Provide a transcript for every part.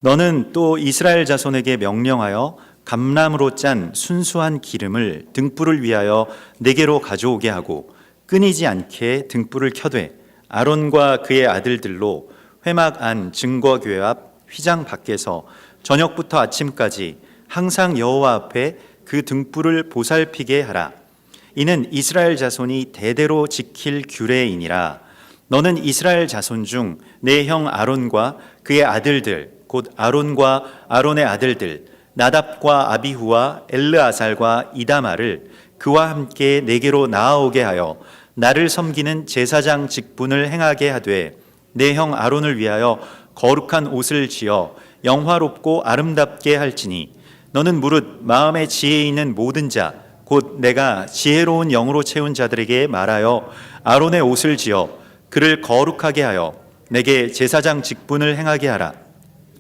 너는 또 이스라엘 자손에게 명령하여 감람으로 짠 순수한 기름을 등불을 위하여 내게로 가져오게 하고 끊이지 않게 등불을 켜되 아론과 그의 아들들로 회막 안 증거궤 앞 휘장 밖에서 저녁부터 아침까지 항상 여호와 앞에 그 등불을 보살피게 하라. 이는 이스라엘 자손이 대대로 지킬 규례이니라. 너는 이스라엘 자손 중 내 형 아론과 그의 아들들 곧 아론과 아론의 아들들 나답과 아비후와 엘르아살과 이다마를 그와 함께 내게로 나아오게 하여 나를 섬기는 제사장 직분을 행하게 하되 내 형 아론을 위하여 거룩한 옷을 지어 영화롭고 아름답게 할지니 너는 무릇 마음에 지혜 있는 모든 자 곧 내가 지혜로운 영으로 채운 자들에게 말하여 아론의 옷을 지어 그를 거룩하게 하여 내게 제사장 직분을 행하게 하라.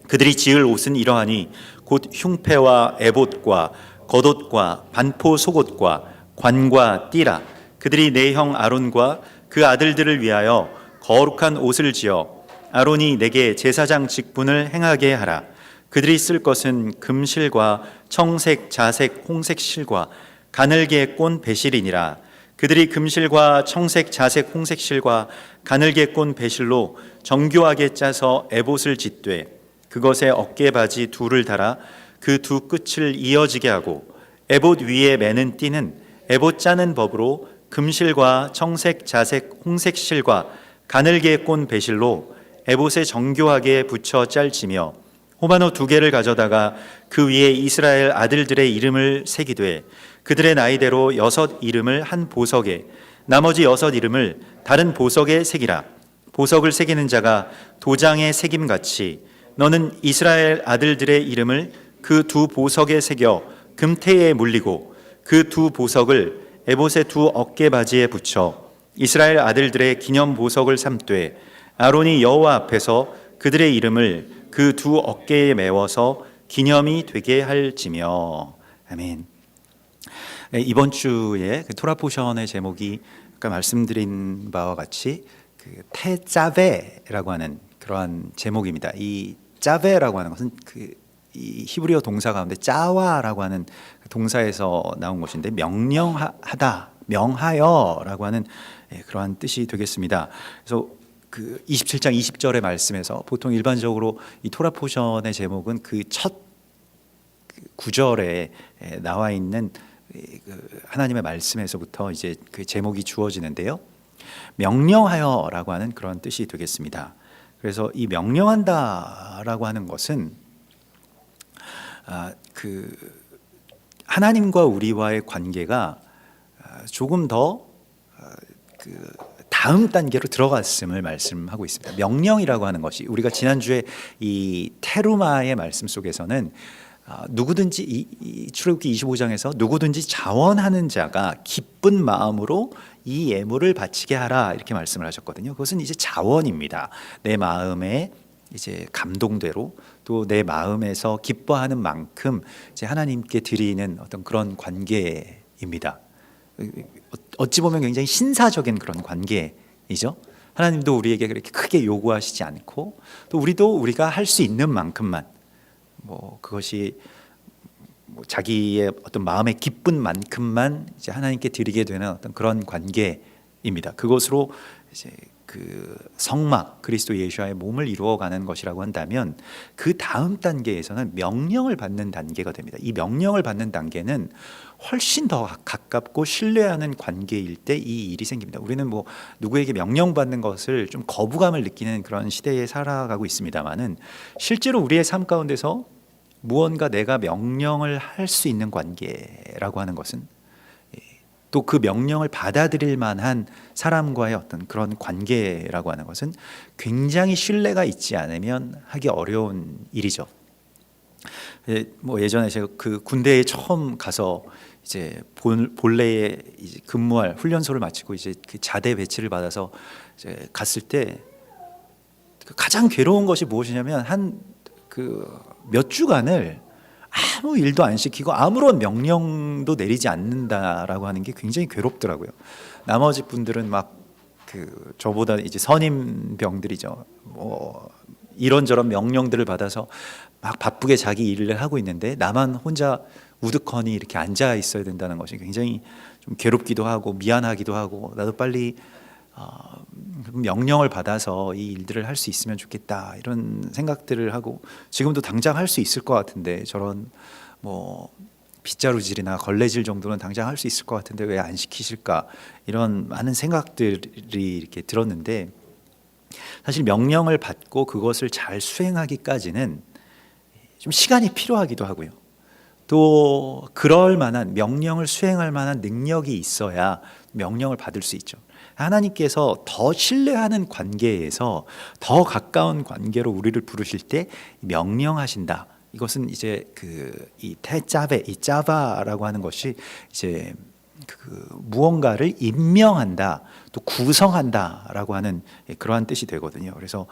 그들이 지을 옷은 이러하니 곧 흉패와 에봇과 겉옷과 반포 속옷과 관과 띠라. 그들이 내 형 아론과 그 아들들을 위하여 거룩한 옷을 지어 아론이 내게 제사장 직분을 행하게 하라. 그들이 쓸 것은 금실과 청색, 자색, 홍색 실과 가늘게 꼰 배실이니라. 그들이 금실과 청색, 자색, 홍색 실과 가늘게 꼰 배실로 정교하게 짜서 에봇을 짓되 그것에 어깨바지 둘을 달아 그 두 끝을 이어지게 하고 에봇 위에 매는 띠는 에봇 짜는 법으로 금실과 청색, 자색, 홍색 실과 가늘게 꼰 배실로 에봇에 정교하게 붙여 짤지며 호마노 2개를 가져다가 그 위에 이스라엘 아들들의 이름을 새기되 그들의 나이대로 6 이름을 한 보석에 나머지 6 이름을 다른 보석에 새기라. 보석을 새기는 자가 도장에 새김같이 너는 이스라엘 아들들의 이름을 그 2 보석에 새겨 금태에 물리고 그 2 보석을 에봇의 2 어깨바지에 붙여 이스라엘 아들들의 기념 보석을 삼되 아론이 여호와 앞에서 그들의 이름을 그 2 어깨에 메워서 기념이 되게 할지며. 아멘. 이번 주에 그 토라 포션의 제목이 아까 말씀드린 바와 같이 그 테자베라고 하는 그러한 제목입니다. 이 자베라고 하는 것은 이 히브리어 동사 가운데 짜와라고 하는 동사에서 나온 것인데 명령하다, 명하여라고 하는 그러한 뜻이 되겠습니다. 그래서 그 27장 20절의 말씀에서 보통 일반적으로 이 토라 포션의 제목은 그 첫 구절에 나와 있는 하나님의 말씀에서부터 이제 그 제목이 주어지는데요. 명령하여라고 하는 그런 뜻이 되겠습니다. 그래서 이 명령한다라고 하는 것은 그 하나님과 우리와의 관계가 조금 더 그 다음 단계로 들어갔음을 말씀하고 있습니다. 명령이라고 하는 것이 우리가 지난주에 이 테루마의 말씀 속에서는 누구든지 이 출애굽기 25장에서 누구든지 자원하는 자가 기쁜 마음으로 이 예물을 바치게 하라 이렇게 말씀을 하셨거든요. 그것은 이제 자원입니다. 내 마음에 이제 감동대로 또 내 마음에서 기뻐하는 만큼 이제 하나님께 드리는 어떤 그런 관계입니다. 어찌 보면 굉장히 신사적인 그런 관계이죠. 하나님도 우리에게 그렇게 크게 요구하시지 않고 또 우리가 할 수 있는 만큼만 그것이 자기의 어떤 마음의 기쁜 만큼만 이제 하나님께 드리게 되는 어떤 그런 관계입니다. 그것으로 이제 그 성막 그리스도 예수와의 몸을 이루어가는 것이라고 한다면 그 다음 단계에서는 명령을 받는 단계가 됩니다. 이 명령을 받는 단계는 훨씬 더 가깝고 신뢰하는 관계일 때 이 일이 생깁니다. 우리는 누구에게 명령받는 것을 좀 거부감을 느끼는 그런 시대에 살아가고 있습니다만은 실제로 우리의 삶 가운데서 무언가 내가 명령을 할 수 있는 관계라고 하는 것은 또 그 명령을 받아들일 만한 사람과의 어떤 그런 관계라고 하는 것은 굉장히 신뢰가 있지 않으면 하기 어려운 일이죠. 예전에 제가 그 군대에 처음 가서 이제 본래에 이제 근무할 훈련소를 마치고 이제 그 자대 배치를 받아서 이제 갔을 때 가장 괴로운 것이 무엇이냐면 몇 주간을 아무 일도 안 시키고 아무런 명령도 내리지 않는다라고 하는 게 굉장히 괴롭더라고요. 나머지 분들은 저보다 이제 선임병들이죠. 이런저런 명령들을 받아서 막 바쁘게 자기 일을 하고 있는데 나만 혼자 우두커니 이렇게 앉아 있어야 된다는 것이 굉장히 좀 괴롭기도 하고 미안하기도 하고, 나도 빨리 명령을 받아서 이 일들을 할 수 있으면 좋겠다, 이런 생각들을 하고, 지금도 당장 할 수 있을 것 같은데 저런 뭐 빗자루질이나 걸레질 정도는 당장 할 수 있을 것 같은데 왜 안 시키실까, 이런 많은 생각들이 이렇게 들었는데, 사실 명령을 받고 그것을 잘 수행하기까지는 좀 시간이 필요하기도 하고요. 또 그럴 만한, 명령을 수행할 만한 능력이 있어야 명령을 받을 수 있죠. 하나님께서 더 신뢰하는 관계에서 더 가까운 관계로 우리를 부르실 때 명령하신다. 이것은 이제 이 테짜베, 이 짜바라고 하는 것이 이제 무언가를 임명한다, 또 구성한다라고 하는 그러한 뜻이 되거든요. 그래서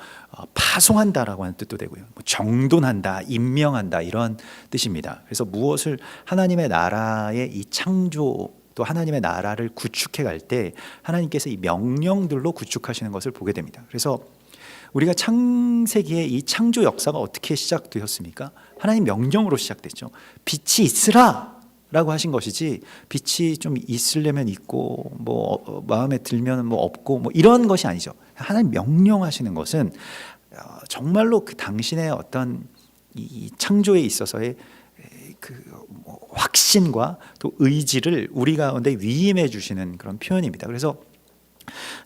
파송한다라고 하는 뜻도 되고요. 정돈한다, 임명한다, 이런 뜻입니다. 그래서 무엇을 하나님의 나라의 이 창조, 또 하나님의 나라를 구축해 갈 때 하나님께서 이 명령들로 구축하시는 것을 보게 됩니다. 그래서 우리가 창세기의 이 창조 역사가 어떻게 시작되었습니까? 하나님 명령으로 시작됐죠. 빛이 있으라 라고 하신 것이지, 빛이 좀 있으려면 있고 뭐 마음에 들면 뭐 없고 뭐 이런 것이 아니죠. 하나님 명령하시는 것은 정말로 그 당신의 어떤 이 창조에 있어서의 확신과 또 의지를 우리 가운데 위임해 주시는 그런 표현입니다. 그래서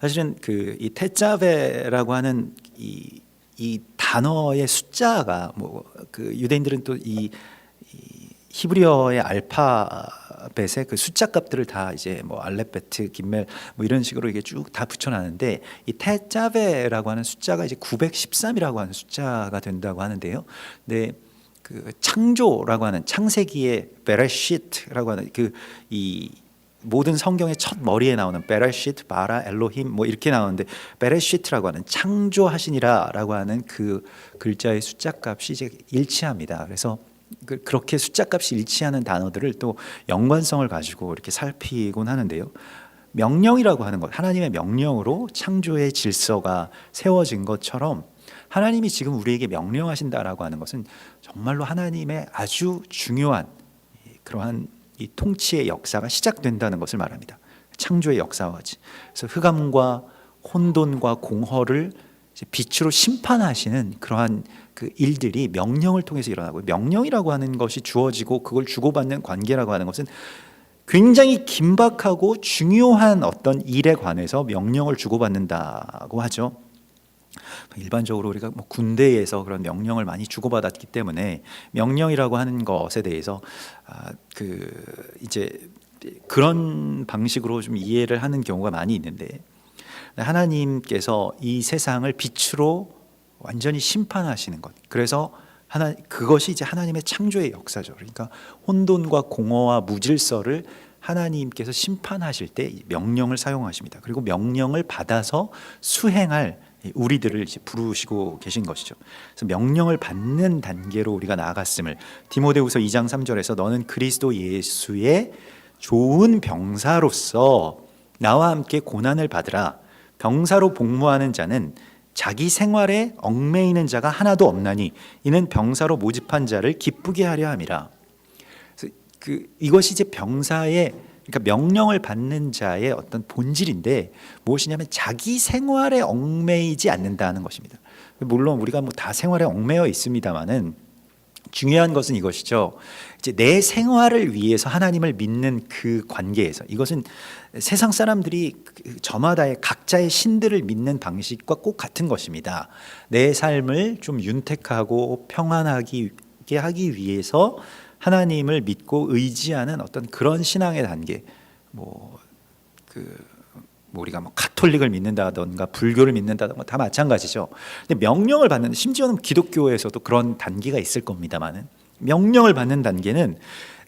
사실은 이 테짜베라고 하는 이 단어의 숫자가 유대인들은 또 이 히브리어의 알파벳의 그 숫자 값들을 다 이제 알렙베트, 김멜 이런 식으로 이게 쭉 다 붙여놨는데, 이 테짜베라고 하는 숫자가 이제 913이라고 하는 숫자가 된다고 하는데요. 근데 창조라고 하는, 창세기의 베레시트라고 하는 이 모든 성경의 첫 머리에 나오는 베레시트, 바라, 엘로힘 이렇게 나오는데, 베레시트라고 하는 창조하시니라라고 하는 그 글자의 숫자 값이 이제 일치합니다. 그래서 그렇게 숫자 값이 일치하는 단어들을 또 연관성을 가지고 이렇게 살피곤 하는데요. 명령이라고 하는 것, 하나님의 명령으로 창조의 질서가 세워진 것처럼 하나님이 지금 우리에게 명령하신다라고 하는 것은 정말로 하나님의 아주 중요한 그러한 이 통치의 역사가 시작된다는 것을 말합니다. 창조의 역사와 같이. 그래서 흑암과 혼돈과 공허를 빛으로 심판하시는 그러한 일들이 명령을 통해서 일어나고, 명령이라고 하는 것이 주어지고 그걸 주고받는 관계라고 하는 것은 굉장히 긴박하고 중요한 어떤 일에 관해서 명령을 주고받는다고 하죠. 일반적으로 우리가 군대에서 그런 명령을 많이 주고받았기 때문에 명령이라고 하는 것에 대해서 이제 그런 방식으로 좀 이해를 하는 경우가 많이 있는데, 하나님께서 이 세상을 빛으로 완전히 심판하시는 것, 그래서 그것이 이제 하나님의 창조의 역사죠. 그러니까 혼돈과 공허와 무질서를 하나님께서 심판하실 때 명령을 사용하십니다. 그리고 명령을 받아서 수행할 우리들을 이제 부르시고 계신 것이죠. 그래서 명령을 받는 단계로 우리가 나아갔음을 디모데후서 2장 3절에서 너는 그리스도 예수의 좋은 병사로서 나와 함께 고난을 받으라. 병사로 복무하는 자는 자기 생활에 얽매이는 자가 하나도 없나니 이는 병사로 모집한 자를 기쁘게 하려 함이라. 그래서 이것이 이제 병사의, 그러니까 명령을 받는 자의 어떤 본질인데, 무엇이냐면 자기 생활에 얽매이지 않는다는 것입니다. 물론 우리가 다 생활에 얽매여 있습니다만은 중요한 것은 이것이죠. 이제 내 생활을 위해서 하나님을 믿는 그 관계에서, 이것은 세상 사람들이 저마다의 각자의 신들을 믿는 방식과 꼭 같은 것입니다. 내 삶을 좀 윤택하고 평안하게 하기 위해서 하나님을 믿고 의지하는 어떤 그런 신앙의 단계, 우리가 가톨릭을 믿는다던가 불교를 믿는다던가 다 마찬가지죠. 근데 명령을 받는, 심지어는 기독교에서도 그런 단계가 있을 겁니다만은, 명령을 받는 단계는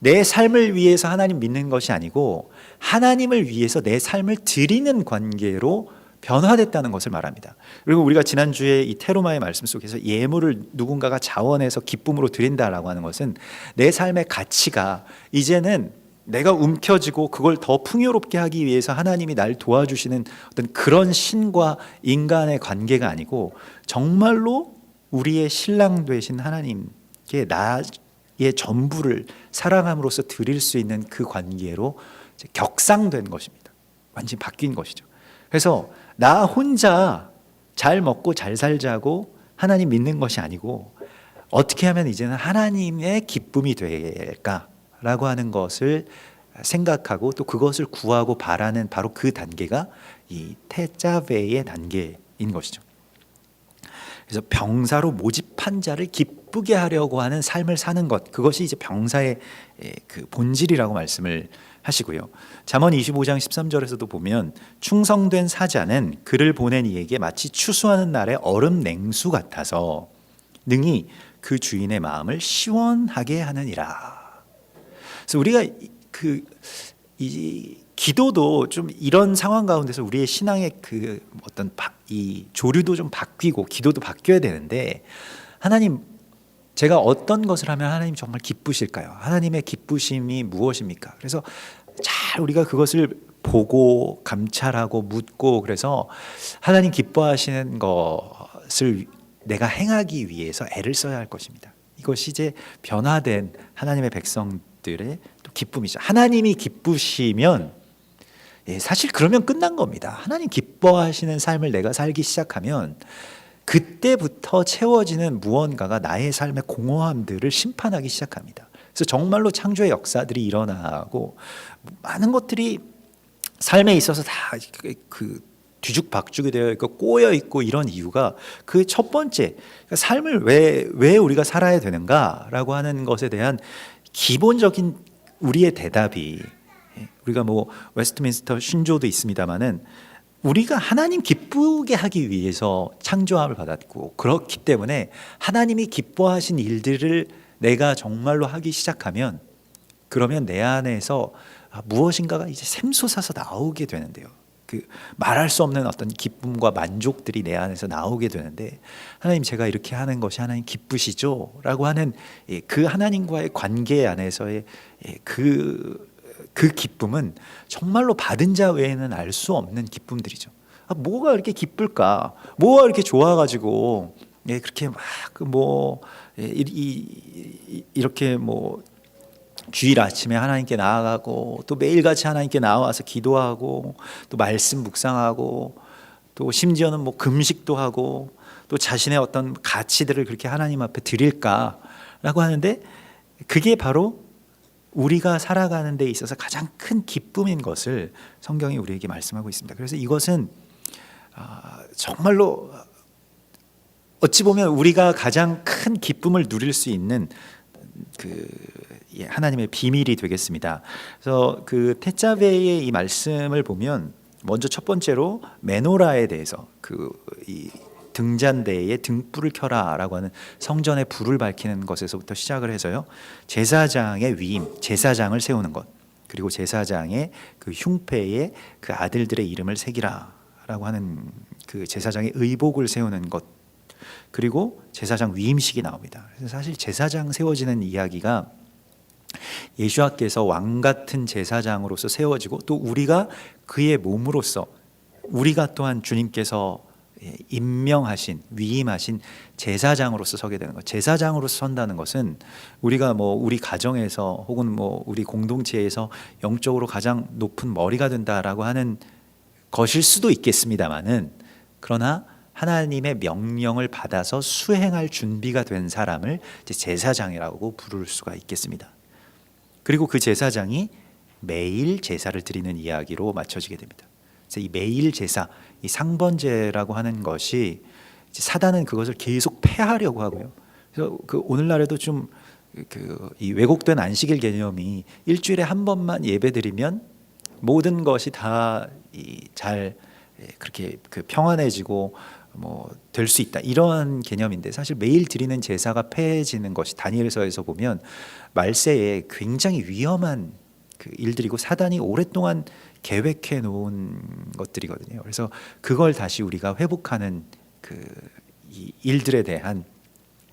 내 삶을 위해서 하나님 믿는 것이 아니고 하나님을 위해서 내 삶을 드리는 관계로 변화됐다는 것을 말합니다. 그리고 우리가 지난주에 이 테로마의 말씀 속에서 예물을 누군가가 자원해서 기쁨으로 드린다라고 하는 것은 내 삶의 가치가 이제는 내가 움켜쥐고 그걸 더 풍요롭게 하기 위해서 하나님이 날 도와주시는 어떤 그런 신과 인간의 관계가 아니고 정말로 우리의 신랑 되신 하나님께 하나님께 나의 전부를 사랑함으로써 드릴 수 있는 그 관계로 이제 격상된 것입니다. 완전히 바뀐 것이죠. 그래서 나 혼자 잘 먹고 잘 살자고 하나님 믿는 것이 아니고 어떻게 하면 이제는 하나님의 기쁨이 될까라고 하는 것을 생각하고 또 그것을 구하고 바라는 바로 그 단계가 이 테자베의 단계인 것이죠. 그래서 병사로 모집한 자를 기쁘게 하려고 하는 삶을 사는 것, 그것이 이제 병사의 그 본질이라고 말씀을 하시고요. 잠언 25장 13절에서도 보면 충성된 사자는 그를 보낸 이에게 마치 추수하는 날의 얼음 냉수 같아서 능히 그 주인의 마음을 시원하게 하느니라. 그래서 우리가 이 기도도 좀 이런 상황 가운데서 우리의 신앙의 그 어떤 이 조류도 좀 바뀌고 기도도 바뀌어야 되는데, 하나님, 제가 어떤 것을 하면 하나님 정말 기쁘실까요? 하나님의 기쁘심이 무엇입니까? 그래서 잘 우리가 그것을 보고 감찰하고 묻고, 그래서 하나님 기뻐하시는 것을 내가 행하기 위해서 애를 써야 할 것입니다. 이것이 이제 변화된 하나님의 백성들의 또 기쁨이죠. 하나님이 기쁘시면 사실 그러면 끝난 겁니다. 하나님 기뻐하시는 삶을 내가 살기 시작하면 그때부터 채워지는 무언가가 나의 삶의 공허함들을 심판하기 시작합니다. 그래서 정말로 창조의 역사들이 일어나고 많은 것들이 삶에 있어서 다 그 뒤죽박죽이 되어 있고 꼬여 있고 이런 이유가 그 첫 번째, 그러니까 삶을 왜 우리가 살아야 되는가라고 하는 것에 대한 기본적인 우리의 대답이, 우리가 뭐 웨스트민스터 신조도 있습니다만은 우리가 하나님 기쁘게 하기 위해서 창조함을 받았고, 그렇기 때문에 하나님이 기뻐하신 일들을 내가 정말로 하기 시작하면 그러면 내 안에서 무엇인가가 이제 샘솟아서 나오게 되는데요. 그 말할 수 없는 어떤 기쁨과 만족들이 내 안에서 나오게 되는데, 하나님, 제가 이렇게 하는 것이 하나님 기쁘시죠? 라고 하는 그 하나님과의 관계 안에서의 그 기쁨은 정말로 받은 자 외에는 알 수 없는 기쁨들이죠. 뭐가 이렇게 기쁠까? 뭐가 이렇게 좋아가지고 그렇게 막 이렇게 주일 아침에 하나님께 나아가고 또 매일같이 하나님께 나와서 기도하고 또 말씀 묵상하고 또 심지어는 금식도 하고 또 자신의 어떤 가치들을 그렇게 하나님 앞에 드릴까라고 하는데, 그게 바로 우리가 살아가는 데 있어서 가장 큰 기쁨인 것을 성경이 우리에게 말씀하고 있습니다. 그래서 이것은 정말로 어찌 보면 우리가 가장 큰 기쁨을 누릴 수 있는 하나님의 비밀이 되겠습니다. 그래서 그 테자베의 이 말씀을 보면 먼저 첫 번째로 메노라에 대해서 이 등잔대에 등불을 켜라라고 하는 성전의 불을 밝히는 것에서부터 시작을 해서요, 제사장의 위임, 제사장을 세우는 것, 그리고 제사장의 그 흉패에 그 아들들의 이름을 새기라라고 하는 그 제사장의 의복을 세우는 것, 그리고 제사장 위임식이 나옵니다. 그래서 사실 제사장 세워지는 이야기가 예수와께서 왕 같은 제사장으로서 세워지고 또 우리가 그의 몸으로서 우리가 또한 주님께서 임명하신 위임하신 제사장으로서 서게 되는 것. 제사장으로서 선다는 것은 우리가 우리 가정에서 혹은 우리 공동체에서 영적으로 가장 높은 머리가 된다라고 하는 것일 수도 있겠습니다만은, 그러나 하나님의 명령을 받아서 수행할 준비가 된 사람을 제사장이라고 부를 수가 있겠습니다. 그리고 그 제사장이 매일 제사를 드리는 이야기로 맞춰지게 됩니다. 그래서 이 매일 제사, 이 상번제라고 하는 것이 사단은 그것을 계속 폐하려고 하고요. 그래서 오늘날에도 좀 이 왜곡된 안식일 개념이 일주일에 한 번만 예배드리면 모든 것이 다 잘 그렇게 평안해지고 될 수 있다, 이런 개념인데, 사실 매일 드리는 제사가 폐해지는 것이 다니엘서에서 보면 말세에 굉장히 위험한 일들이고 사단이 오랫동안 계획해 놓은 것들이거든요. 그래서 그걸 다시 우리가 회복하는 이 일들에 대한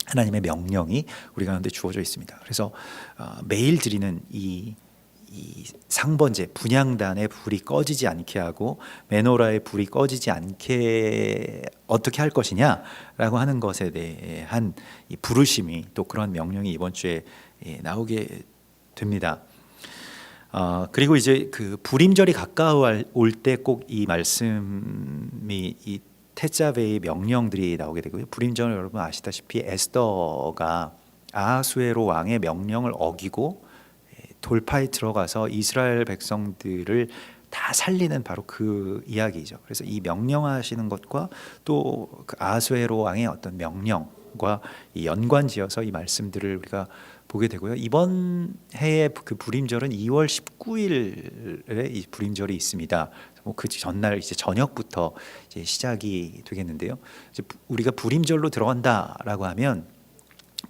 하나님의 명령이 우리 가운데 주어져 있습니다. 그래서 매일 드리는 이 이 상번제 분향단의 불이 꺼지지 않게 하고 메노라의 불이 꺼지지 않게 어떻게 할 것이냐라고 하는 것에 대한 이 부르심이 또 그런 명령이 이번 주에 나오게 됩니다. 그리고 이제 그 불임절이 가까워올 때 꼭 이 말씀이 이 테자베의 명령들이 나오게 되고요. 불임절은 여러분 아시다시피 에스더가 아하수에로 왕의 명령을 어기고 돌파에 들어가서 이스라엘 백성들을 다 살리는 바로 그 이야기죠. 그래서 이 명령하시는 것과 또 그 아하수에로 왕의 어떤 명령과 이 연관지어서 이 말씀들을 우리가 보게 되고요. 이번 해의 그 불임절은 2월 19일에 이 불임절이 있습니다. 그 전날 이제 저녁부터 이제 시작이 되겠는데요. 이제 우리가 불임절로 들어간다라고 하면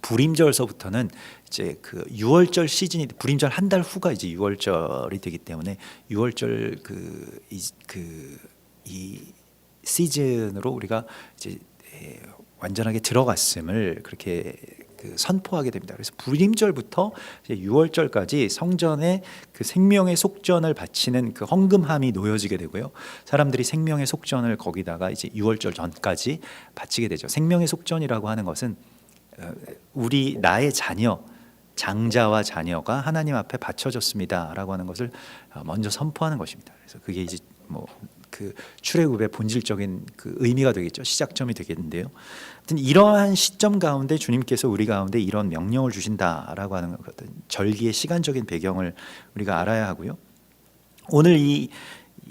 불임절서부터는 이제 그 6월절 시즌이 불임절 한 달 후가 이제 6월절이 되기 때문에 6월절 이 시즌으로 우리가 이제 완전하게 들어갔음을 그렇게 선포하게 됩니다. 그래서 불임절부터 6월절까지 성전에 그 생명의 속전을 바치는 그 헌금함이 놓여지게 되고요. 사람들이 생명의 속전을 거기다가 이제 6월절 전까지 바치게 되죠. 생명의 속전이라고 하는 것은 나의 자녀, 장자와 자녀가 하나님 앞에 바쳐졌습니다라고 하는 것을 먼저 선포하는 것입니다. 그래서 그게 이제 그 출애굽의 본질적인 그 의미가 되겠죠. 시작점이 되겠는데요. 하여튼 이러한 시점 가운데 주님께서 우리 가운데 이런 명령을 주신다라고 하는 것은 절기의 시간적인 배경을 우리가 알아야 하고요. 오늘 이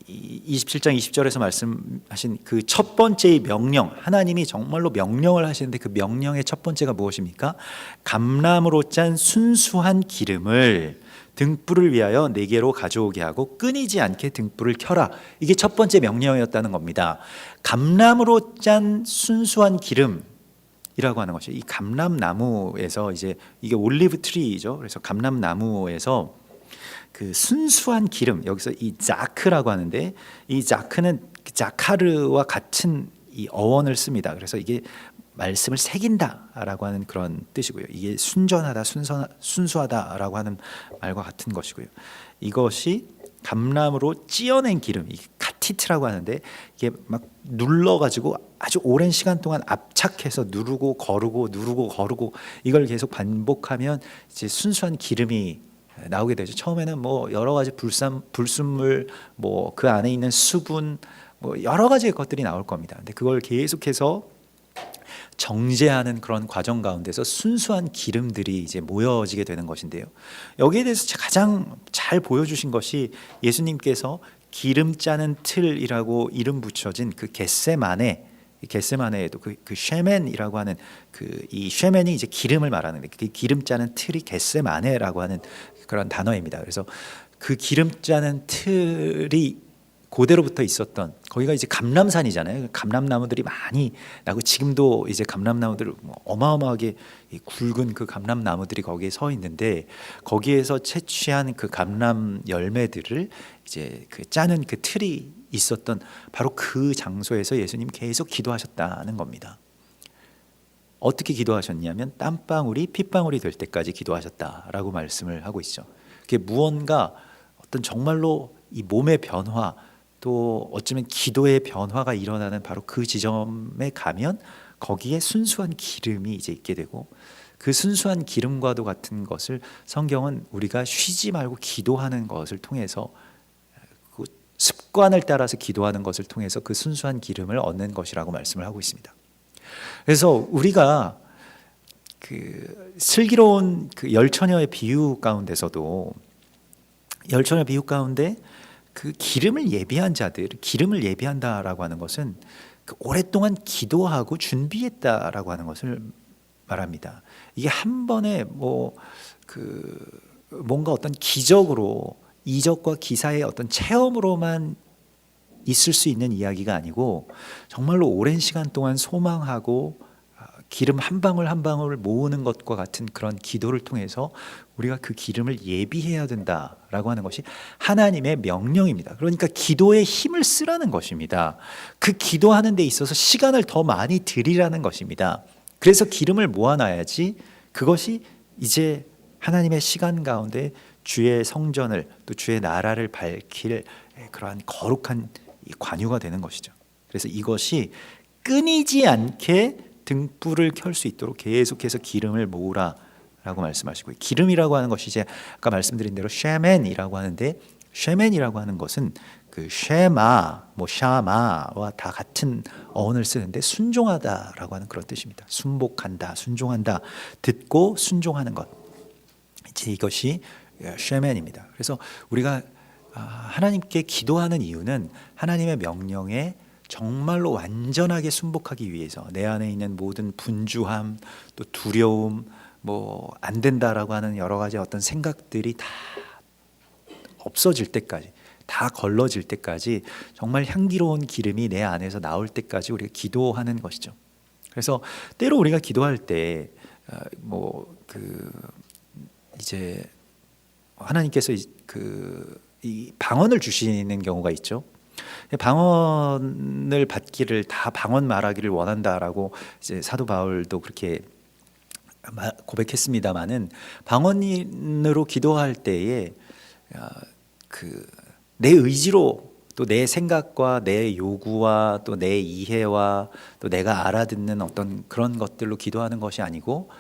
27장 20절에서 말씀하신 그 첫 번째의 명령, 하나님이 정말로 명령을 하시는데 그 명령의 첫 번째가 무엇입니까? 감람으로 짠 순수한 기름을 등불을 위하여 네게로 가져오게 하고 끊이지 않게 등불을 켜라. 이게 첫 번째 명령이었다는 겁니다. 감람으로 짠 순수한 기름이라고 하는 것이 이 감람나무에서 이제 이게 올리브 트리죠. 그래서 감람나무에서 그 순수한 기름, 여기서 이 자크라고 하는데 이 자크는 자카르와 같은 이 어원을 씁니다. 그래서 이게 말씀을 새긴다라고 하는 그런 뜻이고요. 이게 순전하다, 순수하다라고 하는 말과 같은 것이고요. 이것이 감람으로 찧어낸 기름, 이 카티트라고 하는데 이게 막 눌러가지고 아주 오랜 시간 동안 압착해서 누르고 거르고 이걸 계속 반복하면 이제 순수한 기름이 나오게 되죠. 처음에는 뭐 여러 가지 불순물, 뭐 그 안에 있는 수분, 뭐 여러 가지 것들이 나올 겁니다. 근데 그걸 계속해서 정제하는 그런 과정 가운데서 순수한 기름들이 이제 모여지게 되는 것인데요. 여기에 대해서 가장 잘 보여주신 것이 예수님께서 기름 짜는 틀이라고 이름 붙여진 그 겟세마네에도 그 쉐멘이라고 하는 이 쉐멘이 이제 기름을 말하는데 그 기름 짜는 틀이 겟세마네라고 하는 그런 단어입니다. 그래서 그 기름 짜는 틀이 고대로부터 있었던 거기가 이제 감람산이잖아요. 감람나무들이 많이 나고 지금도 이제 감람나무들 어마어마하게 굵은 그 감람나무들이 거기에 서 있는데 거기에서 채취한 그 감람 열매들을 이제 그 짜는 그 틀이 있었던 바로 그 장소에서 예수님 계속 기도하셨다는 겁니다. 어떻게 기도하셨냐면 땀방울이 핏방울이 될 때까지 기도하셨다라고 말씀을 하고 있죠. 그게 무언가 어떤 정말로 이 몸의 변화 또 어쩌면 기도의 변화가 일어나는 바로 그 지점에 가면 거기에 순수한 기름이 이제 있게 되고 그 순수한 기름과도 같은 것을 성경은 우리가 쉬지 말고 기도하는 것을 통해서 그 습관을 따라서 기도하는 것을 통해서 그 순수한 기름을 얻는 것이라고 말씀을 하고 있습니다. 그래서 우리가 그 슬기로운 그 열처녀의 비유 가운데서도 열처녀 비유 가운데 그 기름을 예비한 자들, 기름을 예비한다라고 하는 것은 그 오랫동안 기도하고 준비했다라고 하는 것을 말합니다. 이게 한 번에 뭔가 어떤 기적으로 이적과 기사의 어떤 체험으로만 있을 수 있는 이야기가 아니고 정말로 오랜 시간 동안 소망하고 기름 한 방울 한 방울 모으는 것과 같은 그런 기도를 통해서 우리가 그 기름을 예비해야 된다라고 하는 것이 하나님의 명령입니다. 그러니까 기도에 힘을 쓰라는 것입니다. 그 기도하는 데 있어서 시간을 더 많이 들이라는 것입니다. 그래서 기름을 모아놔야지 그것이 이제 하나님의 시간 가운데 주의 성전을 또 주의 나라를 밝힐 그러한 거룩한 이 관유가 되는 것이죠. 그래서 이것이 끊이지 않게 등불을 켤 수 있도록 계속해서 기름을 모으라라고 말씀하시고요. 기름이라고 하는 것이 이제 아까 말씀드린 대로 쉐멘이라고 하는데, 쉐멘이라고 하는 것은 그 쉐마, 뭐 샤마와 다 같은 어원을 쓰는데 순종하다라고 하는 그런 뜻입니다. 순복한다, 순종한다, 듣고 순종하는 것. 이제 이것이 쉐멘입니다. 그래서 우리가 하나님께 기도하는 이유는 하나님의 명령에 정말로 완전하게 순복하기 위해서, 내 안에 있는 모든 분주함, 또 두려움, 뭐 안 된다라고 하는 여러 가지 어떤 생각들이 다 없어질 때까지, 다 걸러질 때까지, 정말 향기로운 기름이 내 안에서 나올 때까지 우리가 기도하는 것이죠. 그래서 때로 우리가 기도할 때 이제 하나님께서 이 방언을 주시는 경우가 있죠. 방언을 받기를, 다 방언 말하기를 원한다라고 이제 사도 바울도 그렇게 고백했습니다마는, 방언으로 기도할 때에 내 의지로, 또 내 생각과 내 요구와 또 내 이해와 또 내가 알아듣는 어떤 그런 것들로 기도하는 것이 아니고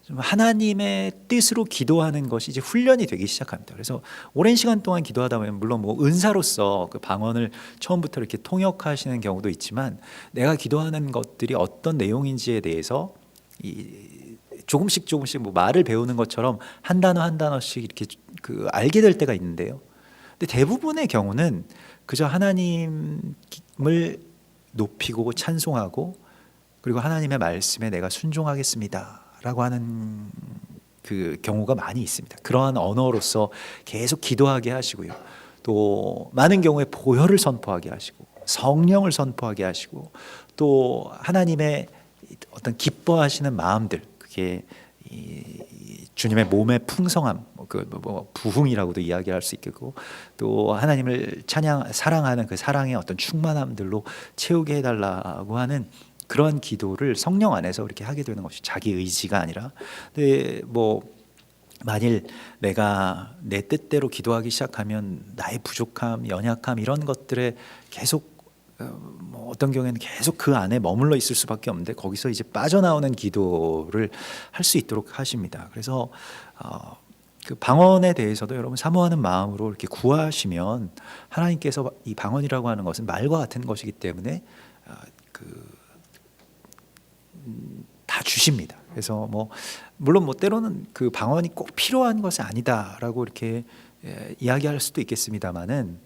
하나님의 뜻으로 기도하는 것이 이제 훈련이 되기 시작합니다. 그래서 오랜 시간 동안 기도하다 보면 물론 뭐 은사로서 그 방언을 처음부터 이렇게 통역하시는 경우도 있지만, 내가 기도하는 것들이 어떤 내용인지에 대해서 조금씩 뭐 말을 배우는 것처럼 한 단어 한 단어씩 이렇게 알게 될 때가 있는데요. 근데 대부분의 경우는 그저 하나님을 높이고 찬송하고, 그리고 하나님의 말씀에 내가 순종하겠습니다 라고 하는 그 경우가 많이 있습니다. 그러한 언어로서 계속 기도하게 하시고요. 또 많은 경우에 보혈을 선포하게 하시고, 성령을 선포하게 하시고, 또 하나님의 기뻐하시는 마음들, 그게 주님의 몸의 풍성함, 부흥이라고도 이야기할 수 있겠고, 또 하나님을 사랑하는 그 사랑의 어떤 충만함들로 채우게 해달라고 하는 그런 기도를 성령 안에서 그렇게 하게 되는 것이 자기 의지가 아니라. 근데 만일 내가 내 뜻대로 기도하기 시작하면 나의 부족함, 연약함 이런 것들에 계속 어떤 경우에는 계속 그 안에 머물러 있을 수밖에 없는데, 거기서 이제 빠져나오는 기도를 할 수 있도록 하십니다. 그래서 그 방언에 대해서도 여러분 사모하는 마음으로 이렇게 구하시면, 하나님께서 이 방언이라고 하는 것은 말과 같은 것이기 때문에 다 주십니다. 그래서 물론 때로는 그 방언이 꼭 필요한 것이 아니다라고 이렇게 이야기할 수도 있겠습니다만은,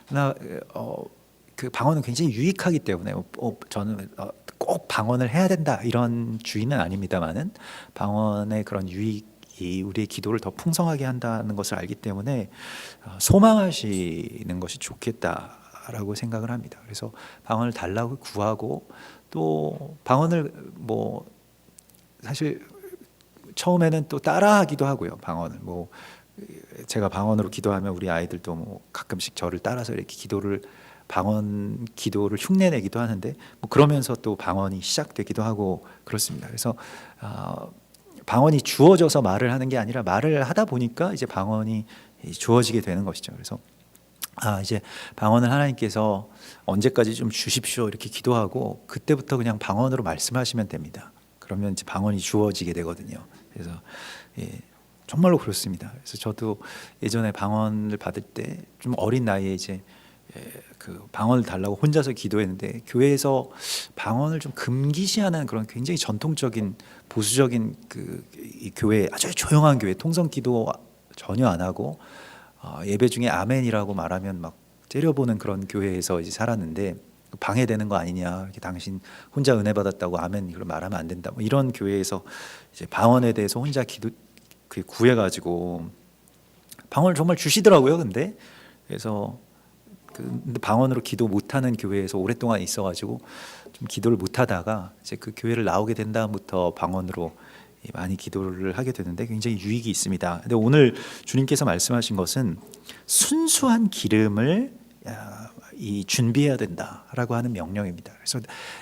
그러나 그 방언은 굉장히 유익하기 때문에 저는 꼭 방언을 해야 된다 이런 주의는 아닙니다만은, 방언의 그런 유익이 우리의 기도를 더 풍성하게 한다는 것을 알기 때문에 소망하시는 것이 좋겠다라고 생각을 합니다. 그래서 방언을 달라고 구하고, 또 방언을 사실 처음에는 또 따라하기도 하고요. 방언을 제가 방언으로 기도하면 우리 아이들도 가끔씩 저를 따라서 이렇게 방언 기도를 흉내내기도 하는데, 그러면서 또 방언이 시작되기도 하고 그렇습니다. 그래서 방언이 주어져서 말을 하는 게 아니라, 말을 하다 보니까 이제 방언이 주어지게 되는 것이죠. 그래서 이제 방언을 하나님께서 언제까지 좀 주십시오 이렇게 기도하고, 그때부터 그냥 방언으로 말씀하시면 됩니다. 그러면 이제 방언이 주어지게 되거든요. 그래서 정말로 그렇습니다. 그래서 저도 예전에 방언을 받을 때 좀 어린 나이에 이제 그 방언을 달라고 혼자서 기도했는데, 교회에서 방언을 좀 금기시하는 그런 굉장히 전통적인 보수적인 이 교회, 아주 조용한 교회, 통성기도 전혀 안 하고 예배 중에 아멘이라고 말하면 막 째려보는 그런 교회에서 이제 살았는데, 방해되는 거 아니냐, 이렇게 당신 혼자 은혜 받았다고 아멘 이걸 말하면 안 된다, 이런 교회에서 이제 방언에 대해서 혼자 구해가지고 방언을 정말 주시더라고요. 근데 그래서 방언으로 기도 못하는 교회에서 오랫동안 있어가지고 좀 기도를 못하다가 이제 그 교회를 나오게 된 다음부터 방언으로 많이 기도를 하게 되는데 굉장히 유익이 있습니다. 근데 오늘 주님께서 말씀하신 것은 순수한 기름을 준비해야 된다라고 하는 명령입니다. 그래서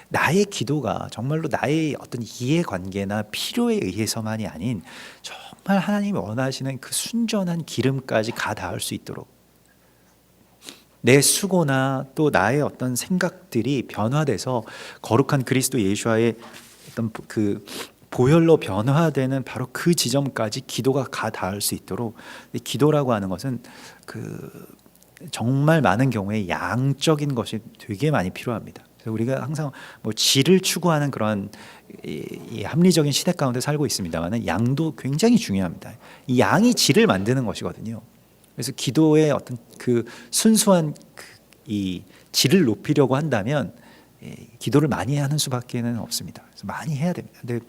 나의 기도가 정말로 나의 어떤 이해관계나 필요에 의해서만이 아닌, 정말 정말 하나님이 원하시는 그 순전한 기름까지 가 닿을 수 있도록 내 수고나 또 나의 어떤 생각들이 변화돼서 거룩한 그리스도 예수와의 어떤 그 보혈로 변화되는 바로 그 지점까지 기도가 가 닿을 수 있도록, 기도라고 하는 것은 그 정말 많은 경우에 양적인 것이 되게 많이 필요합니다. 그래서 우리가 항상 뭐 질을 추구하는 그런 이 합리적인 시대 가운데 살고 있습니다만 양도 굉장히 중요합니다. 이 양이 질을 만드는 것이거든요. 그래서 기도의 어떤 그 순수한 이 질을 높이려고 한다면 기도를 많이 하는 수밖에는 없습니다. 그래서 많이 해야 됩니다. 근데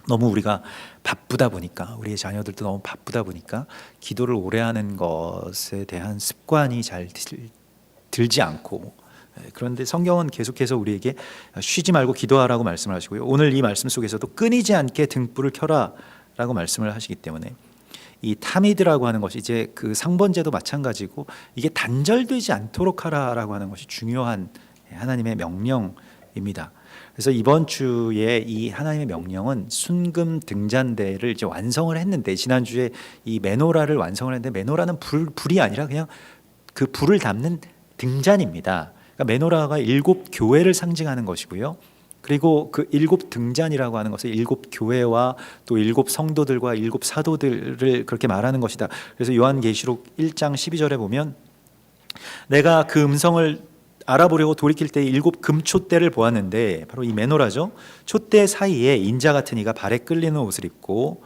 너무 우리가 바쁘다 보니까, 우리의 자녀들도 너무 바쁘다 보니까 기도를 오래 하는 것에 대한 습관이 잘 들지 않고, 그런데 성경은 계속해서 우리에게 쉬지 말고 기도하라고 말씀을 하시고요. 오늘 이 말씀 속에서도 끊이지 않게 등불을 켜라 라고 말씀을 하시기 때문에 이 타미드라고 하는 것이 이제 그 상번제도 마찬가지고 이게 단절되지 않도록 하라라고 하는 것이 중요한 하나님의 명령입니다. 그래서 이번 주에 이 하나님의 명령은 순금 등잔대를 이제 완성을 했는데, 지난주에 이 메노라를 완성을 했는데, 메노라는 불이 아니라 그냥 그 불을 담는 등잔입니다. 그러니까 메노라가 7 교회를 상징하는 것이고요. 그리고 그 7 등잔이라고 하는 것은 7 교회와 또 7 성도들과 7 사도들을 그렇게 말하는 것이다. 그래서 요한계시록 1장 12절에 보면 내가 그 음성을 알아보려고 돌이킬 때 7 금촛대를 보았는데, 바로 이 메노라죠. 촛대 사이에 인자 같은 이가 발에 끌리는 옷을 입고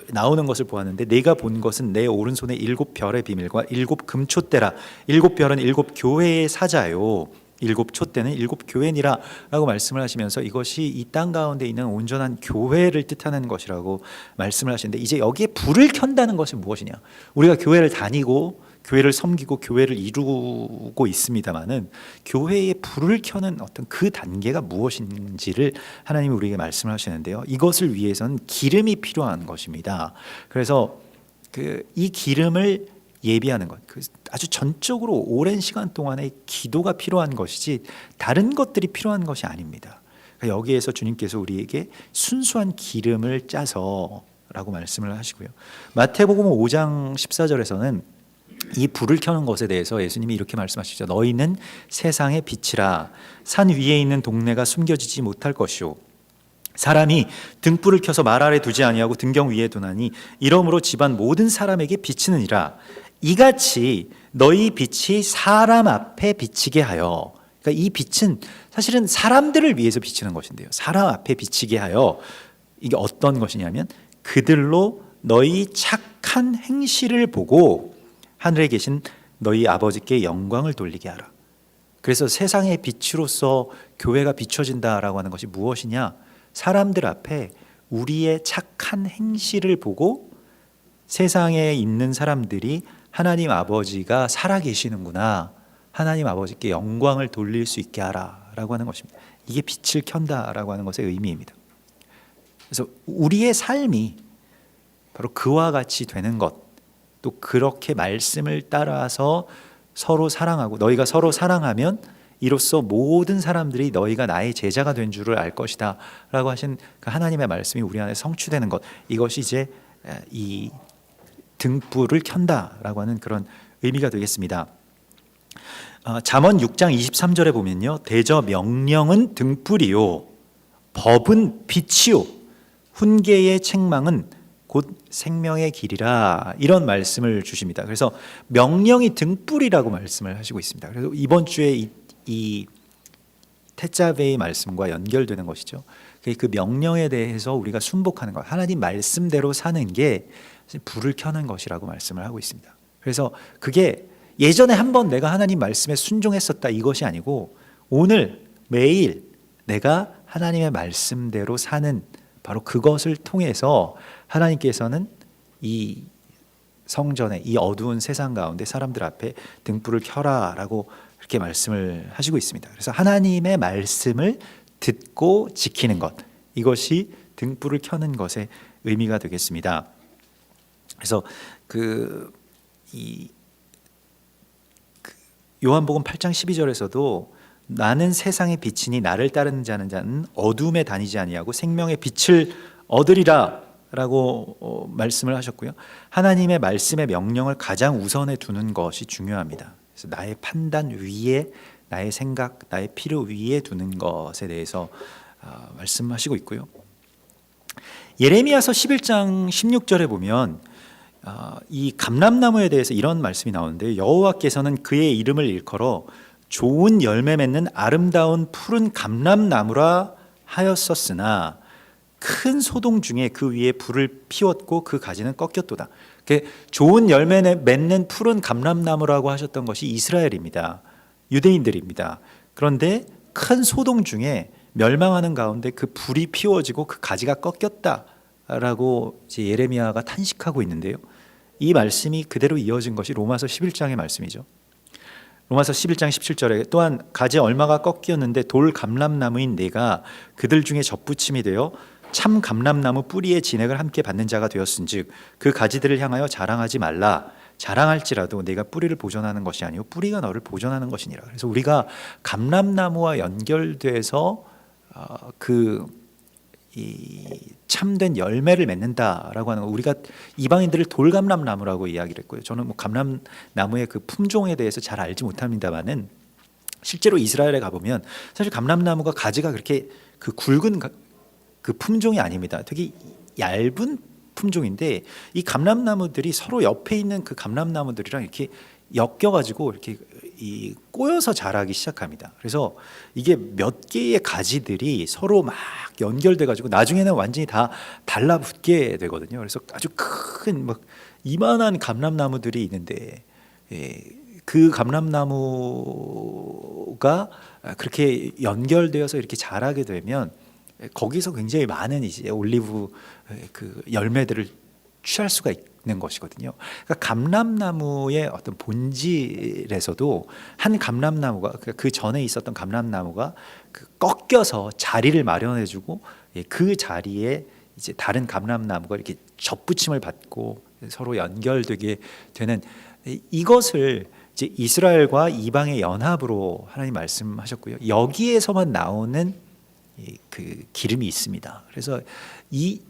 나오는 것을 보았는데, 내가 본 것은 내 오른손에 7 별의 비밀과 7 금촛대라. 7 별은 7 교회의 사자요 7 촛대는 7 교회니라 라고 말씀을 하시면서 이것이 이 땅 가운데 있는 온전한 교회를 뜻하는 것이라고 말씀을 하시는데, 이제 여기에 불을 켠다는 것은 무엇이냐. 우리가 교회를 다니고 교회를 섬기고 교회를 이루고 있습니다마는 교회에 불을 켜는 어떤 그 단계가 무엇인지를 하나님이 우리에게 말씀을 하시는데요. 이것을 위해서는 기름이 필요한 것입니다. 그래서 이 기름을 예비하는 것, 아주 전적으로 오랜 시간 동안의 기도가 필요한 것이지 다른 것들이 필요한 것이 아닙니다. 그러니까 여기에서 주님께서 우리에게 순수한 기름을 짜서 라고 말씀을 하시고요. 마태복음 5장 14절에서는 이 불을 켜는 것에 대해서 예수님이 이렇게 말씀하시죠. 너희는 세상의 빛이라. 산 위에 있는 동네가 숨겨지지 못할 것이요 사람이 등불을 켜서 말 아래 두지 아니하고 등경 위에 두나니 이러므로 집안 모든 사람에게 비치느니라. 이같이 너희 빛이 사람 앞에 비치게 하여. 그러니까 이 빛은 사실은 사람들을 위해서 비치는 것인데요. 사람 앞에 비치게 하여, 이게 어떤 것이냐면 그들로 너희 착한 행실을 보고 하늘에 계신 너희 아버지께 영광을 돌리게 하라. 그래서 세상의 빛으로서 교회가 비춰진다라고 하는 것이 무엇이냐? 사람들 앞에 우리의 착한 행실을 보고 세상에 있는 사람들이 하나님 아버지가 살아계시는구나, 하나님 아버지께 영광을 돌릴 수 있게 하라라고 하는 것입니다. 이게 빛을 켠다라고 하는 것의 의미입니다. 그래서 우리의 삶이 바로 그와 같이 되는 것, 또 그렇게 말씀을 따라서 서로 사랑하고, 너희가 서로 사랑하면 이로써 모든 사람들이 너희가 나의 제자가 된 줄을 알 것이다 라고 하신 그 하나님의 말씀이 우리 안에 성취되는 것, 이것이 이제 이 등불을 켠다라고 하는 그런 의미가 되겠습니다. 잠언 6장 23절에 보면요, 대저 명령은 등불이요 법은 빛이요 훈계의 책망은 곧 생명의 길이라, 이런 말씀을 주십니다. 그래서 명령이 등불이라고 말씀을 하시고 있습니다. 그래서 이번 주에 이 테자베의 말씀과 연결되는 것이죠. 그 명령에 대해서 우리가 순복하는 것, 하나님 말씀대로 사는 게 불을 켜는 것이라고 말씀을 하고 있습니다. 그래서 그게 예전에 한번 내가 하나님 말씀에 순종했었다 이것이 아니고, 오늘 매일 내가 하나님의 말씀대로 사는 바로 그것을 통해서 하나님께서는 이 성전에, 이 어두운 세상 가운데 사람들 앞에 등불을 켜라라고 이렇게 말씀을 하시고 있습니다. 그래서 하나님의 말씀을 듣고 지키는 것, 이것이 등불을 켜는 것의 의미가 되겠습니다. 그래서 요한복음 8장 12절에서도 나는 세상의 빛이니 나를 따르는 자는 어둠에 다니지 아니하고 생명의 빛을 얻으리라 말씀을 하셨고요. 하나님의 말씀의 명령을 가장 우선에 두는 것이 중요합니다. 그래서 나의 판단 위에, 나의 생각, 나의 필요 위에 두는 것에 대해서 말씀하시고 있고요. 예레미야서 11장 16절에 보면 이 감람나무에 대해서 이런 말씀이 나오는데, 여호와께서는 그의 이름을 일컬어 좋은 열매 맺는 아름다운 푸른 감람나무라 하였었으나 큰 소동 중에 그 위에 불을 피웠고 그 가지는 꺾였도다. 좋은 열매 맺는 푸른 감람나무라고 하셨던 것이 이스라엘입니다. 유대인들입니다. 그런데 큰 소동 중에 멸망하는 가운데 그 불이 피워지고 그 가지가 꺾였다라고 이제 예레미야가 탄식하고 있는데요. 이 말씀이 그대로 이어진 것이 로마서 11장의 말씀이죠. 로마서 11장 17절에 또한 가지 얼마가 꺾였는데 돌 감람나무인 내가 그들 중에 접붙임이 되어 참 감람나무 뿌리의 진액을 함께 받는 자가 되었은즉 그 가지들을 향하여 자랑하지 말라. 자랑할지라도 내가 뿌리를 보존하는 것이 아니요 뿌리가 너를 보존하는 것이니라. 그래서 우리가 감람나무와 연결돼서 이 참된 열매를 맺는다라고 하는 거, 우리가 이방인들을 돌감람나무라고 이야기를 했고요. 저는 뭐 감람나무의 그 품종에 대해서 잘 알지 못합니다만은 실제로 이스라엘에 가보면 사실 감람나무가 가지가 그렇게 그 굵은 그 품종이 아닙니다. 되게 얇은 품종인데 이 감람나무들이 서로 옆에 있는 그 감람나무들이랑 이렇게 엮여가지고 이렇게 꼬여서 자라기 시작합니다. 그래서 이게 몇 개의 가지들이 서로 막 연결돼가지고 나중에는 완전히 다 달라붙게 되거든요. 그래서 아주 큰 막 이만한 감람나무들이 있는데 그 감람나무가 그렇게 연결되어서 이렇게 자라게 되면 거기서 굉장히 많은 이제 올리브 그 열매들을 취할 수가 있는 것이거든요. 그러니까 감람나무의 어떤 본질에서도 한 감람나무가 그 전에 있었던 감람나무가 꺾여서 자리를 마련해주고 그 자리에 이제 다른 감람나무가 이렇게 접붙임을 받고 서로 연결되게 되는 이것을 이제 이스라엘과 이방의 연합으로 하나님 말씀하셨고요. 여기에서만 나오는 그 기름이 있습니다. 그래서 이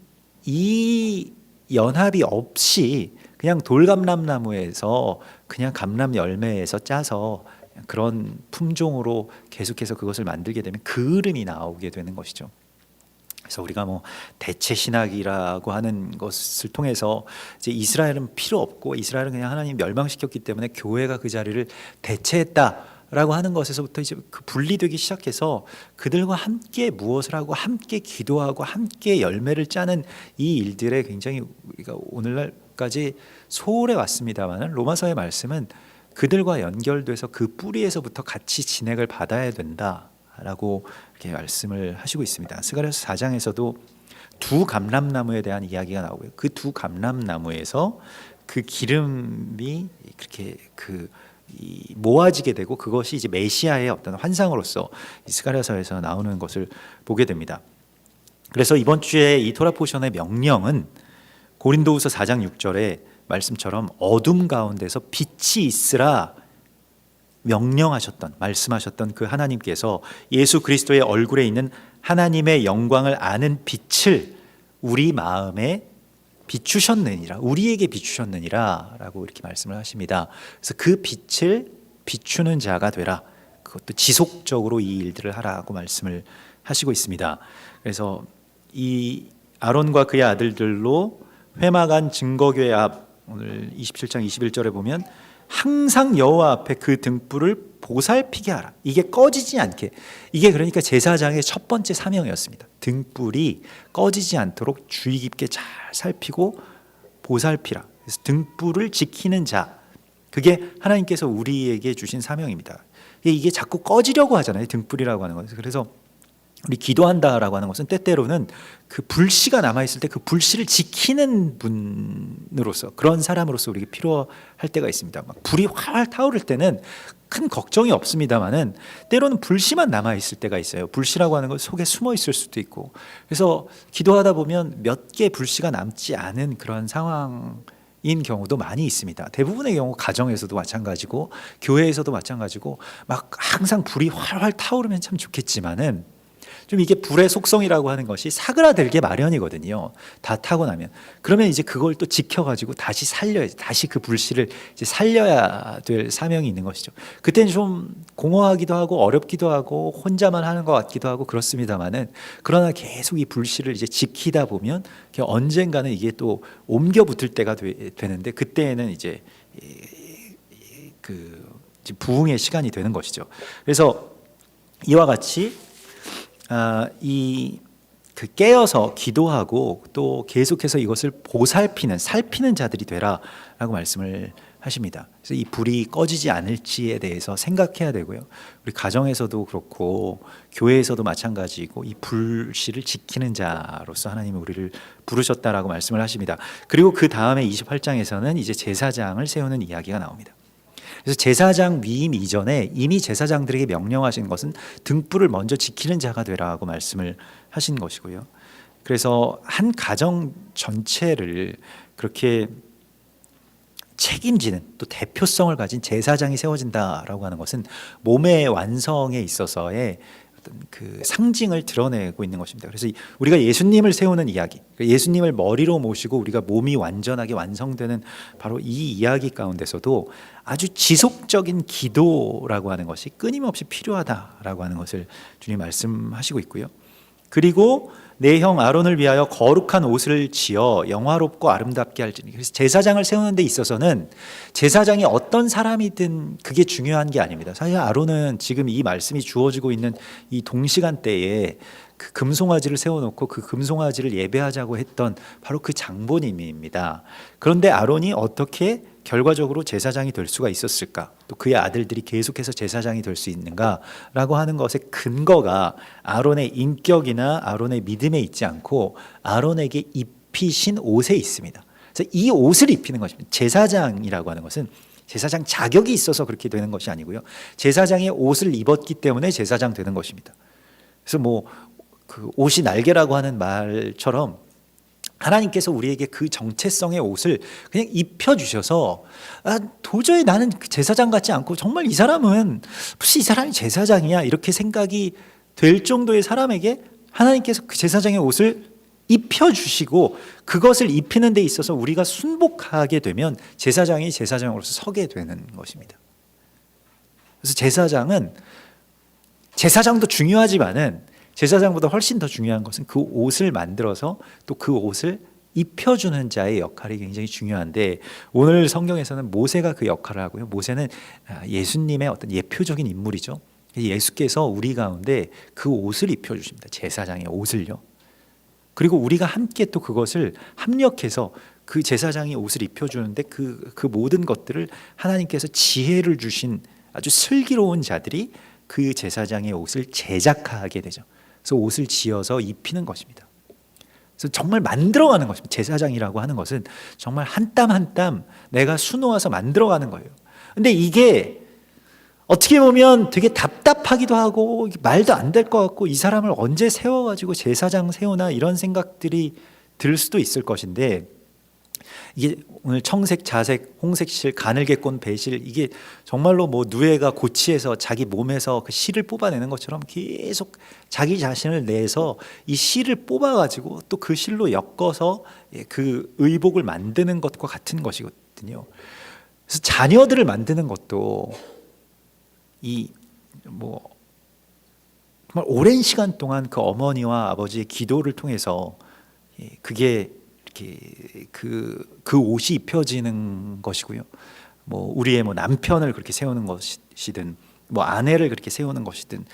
연합이 없이 그냥 돌감람나무에서 그냥 감람 열매에서 짜서 그런 품종으로 계속해서 그것을 만들게 되면 그름이 나오게 되는 것이죠. 그래서 우리가 뭐 대체 신학이라고 하는 것을 통해서 이제 이스라엘은 필요 없고 이스라엘은 그냥 하나님 멸망시켰기 때문에 교회가 그 자리를 대체했다라고 하는 것에서부터 이제 그 분리되기 시작해서 그들과 함께 무엇을 하고 함께 기도하고 함께 열매를 짜는 이 일들에 굉장히 우리가 오늘날까지 소홀해 왔습니다만 로마서의 말씀은 그들과 연결돼서 그 뿌리에서부터 같이 진액을 받아야 된다라고 이렇게 말씀을 하시고 있습니다. 스가랴서 4장에서도 두 감람나무에 대한 이야기가 나오고요. 그 두 감람나무에서 그 기름이 그렇게 모아지게 되고 그것이 이제 메시아의 어떤 환상으로서 스가랴서에서 나오는 것을 보게 됩니다. 그래서 이번 주에 이 토라 포션의 명령은 고린도후서 4장 6절에 말씀처럼 어둠 가운데서 빛이 있으라 말씀하셨던 그 하나님께서 예수 그리스도의 얼굴에 있는 하나님의 영광을 아는 빛을 우리 마음에 비추셨느니라, 우리에게 비추셨느니라 라고 이렇게 말씀을 하십니다. 그래서 그 빛을 비추는 자가 되라, 그것도 지속적으로 이 일들을 하라고 말씀을 하시고 있습니다. 그래서 이 아론과 그의 아들들로 회막안 증거궤 앞, 오늘 27장 21절에 보면 항상 여호와 앞에 그 등불을 보살피게 하라. 이게 꺼지지 않게. 이게 그러니까 제사장의 첫 번째 사명이었습니다. 등불이 꺼지지 않도록 주의 깊게 잘 살피고 보살피라. 그래서 등불을 지키는 자, 그게 하나님께서 우리에게 주신 사명입니다. 이게 자꾸 꺼지려고 하잖아요. 등불이라고 하는 것은. 그래서 우리 기도한다라고 하는 것은 때때로는 그 불씨가 남아있을 때 그 불씨를 지키는 분으로서, 그런 사람으로서 우리가 필요할 때가 있습니다. 막 불이 활활 타오를 때는 큰 걱정이 없습니다만은 때로는 불씨만 남아있을 때가 있어요. 불씨라고 하는 것 속에 숨어 있을 수도 있고, 그래서 기도하다 보면 몇 개 불씨가 남지 않은 그런 상황인 경우도 많이 있습니다. 대부분의 경우 가정에서도 마찬가지고 교회에서도 마찬가지고 막 항상 불이 활활 타오르면 참 좋겠지만은 좀 이게 불의 속성이라고 하는 것이 사그라들게 마련이거든요. 다 타고 나면. 그러면 이제 그걸 또 지켜가지고 다시 살려야지. 다시 그 불씨를 이제 살려야 될 사명이 있는 것이죠. 그때는 좀 공허하기도 하고 어렵기도 하고 혼자만 하는 것 같기도 하고 그렇습니다만은, 그러나 계속 이 불씨를 이제 지키다 보면 언젠가는 이게 또 옮겨 붙을 때가 되는데, 그때에는 이제 그 부흥의 시간이 되는 것이죠. 그래서 이와 같이 깨어서 기도하고 또 계속해서 이것을 보살피는, 살피는 자들이 되라라고 말씀을 하십니다. 그래서 이 불이 꺼지지 않을지에 대해서 생각해야 되고요. 우리 가정에서도 그렇고 교회에서도 마찬가지고 이 불씨를 지키는 자로서 하나님이 우리를 부르셨다라고 말씀을 하십니다. 그리고 그 다음에 28장에서는 이제 제사장을 세우는 이야기가 나옵니다. 그래서 제사장 위임 이전에 이미 제사장들에게 명령하신 것은 등불을 먼저 지키는 자가 되라고 말씀을 하신 것이고요. 그래서 한 가정 전체를 그렇게 책임지는, 또 대표성을 가진 제사장이 세워진다라고 하는 것은 몸의 완성에 있어서의 어떤 그 상징을 드러내고 있는 것입니다. 그래서 우리가 예수님을 세우는 이야기, 예수님을 머리로 모시고 우리가 몸이 완전하게 완성되는 바로 이 이야기 가운데서도 아주 지속적인 기도라고 하는 것이 끊임없이 필요하다라고 하는 것을 주님 말씀하시고 있고요. 그리고 내 형 아론을 위하여 거룩한 옷을 지어 영화롭고 아름답게 할지니. 그래서 제사장을 세우는 데 있어서는 제사장이 어떤 사람이든 그게 중요한 게 아닙니다. 사실 아론은 지금 이 말씀이 주어지고 있는 이 동시간대에 그 금송아지를 세워놓고 그 금송아지를 예배하자고 했던 바로 그 장본인입니다. 그런데 아론이 어떻게 결과적으로 제사장이 될 수가 있었을까? 또 그의 아들들이 계속해서 제사장이 될 수 있는가라고 하는 것의 근거가 아론의 인격이나 아론의 믿음에 있지 않고 아론에게 입히신 옷에 있습니다. 그래서 이 옷을 입히는 것입니다. 제사장이라고 하는 것은 제사장 자격이 있어서 그렇게 되는 것이 아니고요. 제사장의 옷을 입었기 때문에 제사장 되는 것입니다. 그래서 그 옷이 날개라고 하는 말처럼 하나님께서 우리에게 그 정체성의 옷을 그냥 입혀주셔서 도저히 나는 제사장 같지 않고 정말 이 사람은 무슨 이 사람이 제사장이야 이렇게 생각이 될 정도의 사람에게 하나님께서 그 제사장의 옷을 입혀주시고 그것을 입히는 데 있어서 우리가 순복하게 되면 제사장이 제사장으로서 서게 되는 것입니다. 그래서 제사장도 중요하지만은 제사장보다 훨씬 더 중요한 것은 그 옷을 만들어서 또 그 옷을 입혀주는 자의 역할이 굉장히 중요한데, 오늘 성경에서는 모세가 그 역할을 하고요. 모세는 예수님의 어떤 예표적인 인물이죠. 예수께서 우리 가운데 그 옷을 입혀주십니다. 제사장의 옷을요. 그리고 우리가 함께 또 그것을 합력해서 그 제사장의 옷을 입혀주는데 그 모든 것들을 하나님께서 지혜를 주신 아주 슬기로운 자들이 그 제사장의 옷을 제작하게 되죠. 그래서 옷을 지어서 입히는 것입니다. 그래서 정말 만들어가는 것입니다. 제사장이라고 하는 것은 정말 한 땀 한 땀 내가 수놓아서 만들어가는 거예요. 근데 이게 어떻게 보면 되게 답답하기도 하고 말도 안 될 것 같고 이 사람을 언제 세워가지고 제사장 세우나 이런 생각들이 들 수도 있을 것인데, 이게 오늘 청색, 자색, 홍색 실, 가늘게 꼰 배실, 이게 정말로 누에가 고치에서 자기 몸에서 그 실을 뽑아내는 것처럼 계속 자기 자신을 내서 이 실을 뽑아가지고 또 그 실로 엮어서 그 의복을 만드는 것과 같은 것이거든요. 그래서 자녀들을 만드는 것도 정말 오랜 시간 동안 그 어머니와 아버지의 기도를 통해서 그게 이렇게 그 옷이 입혀지는 것이고요. 우리의 남편을 그렇게 세우는 것이든 아내를 그렇게 세우는 것이든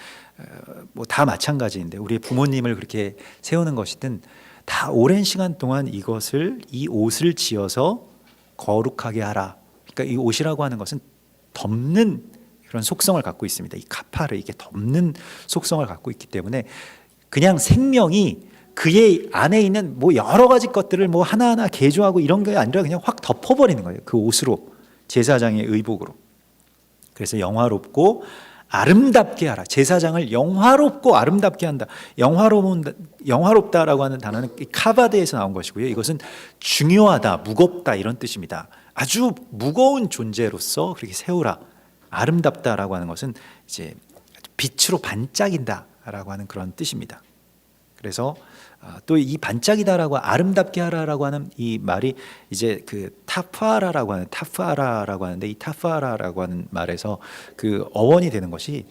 다 마찬가지인데, 우리의 부모님을 그렇게 세우는 것이든 다 오랜 시간 동안 이 옷을 지어서 거룩하게 하라. 그러니까 이 옷이라고 하는 것은 덮는 그런 속성을 갖고 있습니다. 이 카파를 이게 덮는 속성을 갖고 있기 때문에 그냥 생명이 그의 안에 있는 여러 가지 것들을 하나하나 개조하고 이런 게 아니라 그냥 확 덮어버리는 거예요. 그 옷으로, 제사장의 의복으로. 그래서 영화롭고 아름답게 하라. 제사장을 영화롭고 아름답게 한다. 영화롭다라고 하는 단어는 카바드에서 나온 것이고요. 이것은 중요하다, 무겁다 이런 뜻입니다. 아주 무거운 존재로서 그렇게 세우라. 아름답다라고 하는 것은 이제 빛으로 반짝인다 하라고 하는 그런 뜻입니다. 그래서 또 이 반짝이다라고 아름답게 하라라고 하는 이 말이 이제 그 타프아라라고 하는데 이 타프아라라고 하는 말에서 그 어원이 되는 것이